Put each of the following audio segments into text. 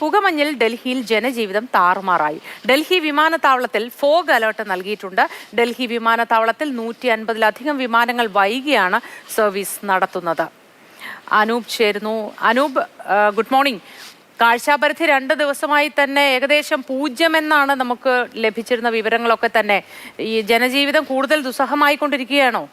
പുകമഞ്ഞിൽ ഡൽഹിയിൽ ജനജീവിതം താറുമാറായി. ഡൽഹി വിമാനത്താവളത്തിൽ ഫോഗ് അലർട്ട് നൽകിയിട്ടുണ്ട്. ഡൽഹി വിമാനത്താവളത്തിൽ 150-ലധികം വിമാനങ്ങൾ വൈകിയാണ് സർവീസ് നടത്തുന്നത്. അനൂപ് ചേരുന്നു. Anoop, good morning. കാഴ്ചാപരിധി 2 ദിവസമായി തന്നെ ഏകദേശം 0 എന്നാണ് നമുക്ക് ലഭിച്ചിരുന്ന വിവരങ്ങളൊക്കെ തന്നെ. ഈ ജനജീവിതം കൂടുതൽ ദുസ്സഹമായി കൊണ്ടിരിക്കുകയാണോ?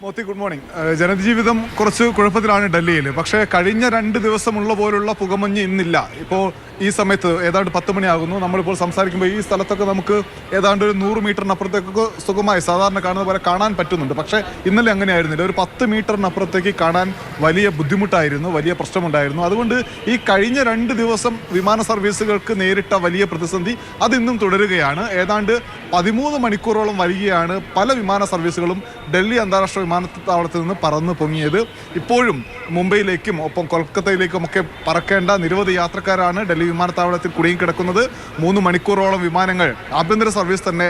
Moti, good morning. ജനജീവിതം കുറച്ച് കുഴപ്പത്തിലാണ് ഡൽഹിയിൽ. പക്ഷേ കഴിഞ്ഞ 2 ദിവസമുള്ള പോലുള്ള പുകമഞ്ഞ് ഇന്നില്ല. ഇപ്പോൾ ഈ സമയത്ത് ഏതാണ്ട് 10 മണിയാകുന്നു. നമ്മളിപ്പോൾ സംസാരിക്കുമ്പോൾ ഈ സ്ഥലത്തൊക്കെ നമുക്ക് ഏതാണ്ട് ഒരു 100 മീറ്ററിനപ്പുറത്തേക്കൊക്കെ സുഖമായി സാധാരണ കാണുന്ന പോലെ കാണാൻ പറ്റുന്നുണ്ട്. പക്ഷേ ഇന്നലെ അങ്ങനെയായിരുന്നില്ല. ഒരു 10 മീറ്ററിനപ്പുറത്തേക്ക് കാണാൻ വലിയ ബുദ്ധിമുട്ടായിരുന്നു, വലിയ പ്രശ്നമുണ്ടായിരുന്നു. അതുകൊണ്ട് ഈ കഴിഞ്ഞ 2 ദിവസം വിമാന സർവീസുകൾക്ക് നേരിട്ട വലിയ പ്രതിസന്ധി അതിന്നും തുടരുകയാണ്. ഏതാണ്ട് 13 മണിക്കൂറോളം വൈകിയാണ് പല വിമാന സർവീസുകളും ഡൽഹി അന്താരാഷ്ട്ര വിമാനത്താവളത്തിൽ നിന്ന് പറന്നു പൊങ്ങിയത്. ഇപ്പോഴും മുംബൈയിലേക്കും ഒപ്പം കൊൽക്കത്തയിലേക്കും ഒക്കെ പറക്കേണ്ട നിരവധി യാത്രക്കാരാണ് ഡൽഹി വിമാനത്താവളത്തിൽ കുടുങ്ങിക്കിടക്കുന്നത്. 3 മണിക്കൂറോളം വിമാനങ്ങൾ ആഭ്യന്തര സർവീസ് തന്നെ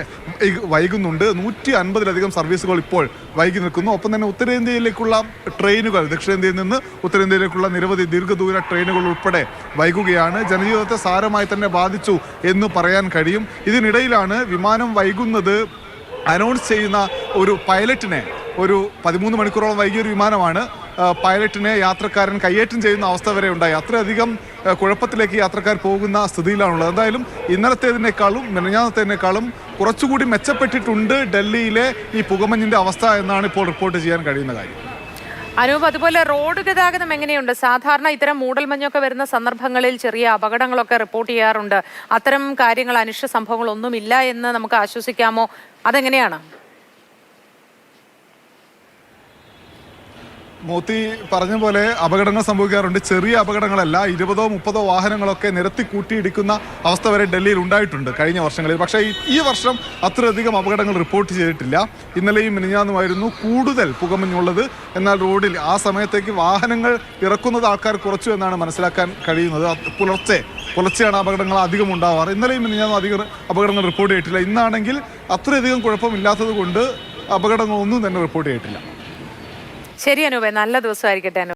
വൈകുന്നുണ്ട്. 150-ലധികം സർവീസുകൾ ഇപ്പോൾ വൈകി നിൽക്കുന്നു. ഒപ്പം തന്നെ ഉത്തരേന്ത്യയിലേക്കുള്ള ട്രെയിനുകൾ, ദക്ഷിണേന്ത്യയിൽ നിന്ന് ഉത്തരേന്ത്യയിലേക്കുള്ള നിരവധി ദീർഘദൂര ട്രെയിനുകൾ ഉൾപ്പെടെ വൈകുകയാണ്. ജനജീവിതത്തെ സാരമായി തന്നെ ബാധിച്ചു എന്ന് പറയാൻ കഴിയും. ഇതിനിടയിലാണ് വിമാനം വൈകുന്നത് അനൗൺസ് ചെയ്യുന്ന ഒരു പൈലറ്റിനെ, ഒരു 13 മണിക്കൂറോളം വൈകിയ ഒരു വിമാനമാണ്, പൈലറ്റിനെ യാത്രക്കാരൻ കയ്യേറ്റം ചെയ്യുന്ന അവസ്ഥ വരെ ഉണ്ടായി. അത്രയധികം കുഴപ്പത്തിലേക്ക് യാത്രക്കാർ പോകുന്ന സ്ഥിതിയിലാണുള്ളത്. എന്തായാലും ഇന്നലത്തേതിനേക്കാളും മിനിഞ്ഞാന്നത്തേതിനേക്കാളും കുറച്ചുകൂടി മെച്ചപ്പെട്ടിട്ടുണ്ട് ഡൽഹിയിലെ ഈ പുകമഞ്ഞിൻ്റെ അവസ്ഥ എന്നാണ് ഇപ്പോൾ റിപ്പോർട്ട് ചെയ്യാൻ കഴിയുന്ന കാര്യം. അനൂപ്, അതുപോലെ റോഡ് ഗതാഗതം എങ്ങനെയുണ്ട്? സാധാരണ ഇത്തരം മൂടൽമഞ്ഞൊക്കെ വരുന്ന സന്ദർഭങ്ങളിൽ ചെറിയ അപകടങ്ങളൊക്കെ റിപ്പോർട്ട് ചെയ്യാറുണ്ട്. അത്തരം കാര്യങ്ങൾ, അനിഷ്ട സംഭവങ്ങളൊന്നുമില്ല എന്ന് നമുക്ക് ആശ്വസിക്കാമോ? അതെങ്ങനെയാണ്? മോത്തി പറഞ്ഞ പോലെ അപകടങ്ങൾ സംഭവിക്കാറുണ്ട്. ചെറിയ അപകടങ്ങളല്ല, 20-30 വാഹനങ്ങളൊക്കെ നിരത്തി കൂട്ടിയിടിക്കുന്ന അവസ്ഥ വരെ ഡൽഹിയിൽ ഉണ്ടായിട്ടുണ്ട് കഴിഞ്ഞ വർഷങ്ങളിൽ. പക്ഷേ ഈ വർഷം അത്രയധികം അപകടങ്ങൾ റിപ്പോർട്ട് ചെയ്തിട്ടില്ല. ഇന്നലെയും മിനിഞ്ഞാന്നുമായിരുന്നു കൂടുതൽ പുകമഞ്ഞുള്ളത്. എന്നാൽ റോഡിൽ ആ സമയത്തേക്ക് വാഹനങ്ങൾ ഇറക്കുന്നത് ആൾക്കാർ കുറച്ചു എന്നാണ് മനസ്സിലാക്കാൻ കഴിയുന്നത്. പുലർച്ചെയാണ് അപകടങ്ങൾ അധികം ഉണ്ടാവാറ്. ഇന്നലെയും മിനിഞ്ഞാന്നും അധികം അപകടങ്ങൾ റിപ്പോർട്ട് ചെയ്തിട്ടില്ല. ഇന്നാണെങ്കിൽ അത്രയധികം കുഴപ്പമില്ലാത്തത് കൊണ്ട് അപകടങ്ങളൊന്നും തന്നെ റിപ്പോർട്ട് ചെയ്തിട്ടില്ല. ശരി അനൂപേ, നല്ല ദിവസമായിരിക്കട്ടെ.